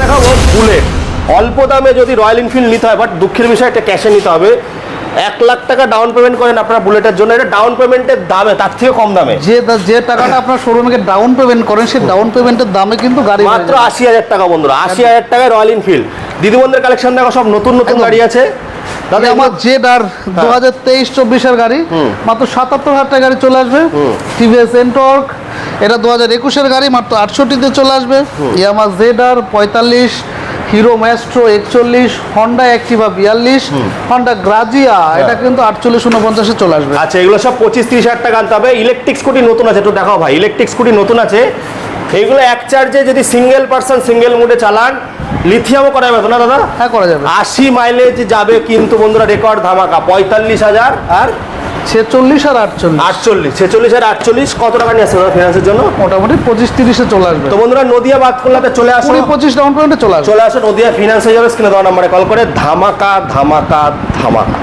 দেখাবো বুলেট। অল্প দামে যদি রয়্যাল এনফিল্ড নিতে হয়, বাট দুঃখের বিষয় একটা ক্যাশে নিতে হবে। 1 লাখ টাকা ডাউন পেমেন্ট করেন আপনারা বুলেটের জন্য, এটা ডাউন পেমেন্টের দামে তার থেকে কম দামে। যে টাকাটা আপনার শোরুমে ডাউন পেমেন্ট করেন, সেই ডাউন পেমেন্টের দামে কিন্তু গাড়ি মাত্র 80,000 টাকা বন্ধুরা, 80,000 টাকায় রয়্যাল এনফিল্ড। দিদিবন্ধের কালেকশন দেখো, সব নতুন নতুন গাড়ি আছে দাদা। আমার জেড আর 2023-24 গাড়ি মাত্র 77,000 টাকা গাড়ি চলে আসবে। টিভিএস এনটর্ক এটা 2021 গাড়ি মাত্র 68 চলে আসবে। ইয়ামাহা জেড আর 45, hero Maestro 41, Honda Activa 42, Honda Grazia এটা কিন্তু 48-49 চলে আসবে। আচ্ছা, এগুলো সব 25-30 হাজার টাকা আনতে হবে। ইলেকট্রিক স্কুটি নতুন আছে, একটু দেখাও ভাই। ইলেকট্রিক স্কুটি নতুন আছে, এইগুলো এক চার্জে যদি সিঙ্গেল পার্সন সিঙ্গেল মোডে চালান, লিথিয়ামও করা যাবে না দাদা? হ্যাঁ, করা যাবে। 80 মাইলেজ যাবে কিন্তু বন্ধুরা, রেকর্ড ধামাকা। 45,000 আর 46 আর 48, 46 আর 48 কত টাকা নিয়ে আসছে ফিনান্সের জন্য? মোটামুটি 25-30-এ চলে আসবে। তো বন্ধুরা, নদিয়া বাদকুল্লাতে চলে আসো, 20-25 ডাউন পেমেন্টে চলে আসবে। নদিয়া ফিনান্স হয়ে যাবে। স্ক্রিনে দেওয়া নাম্বারে কল করে ধামাকা ধামাকা ধামাকা।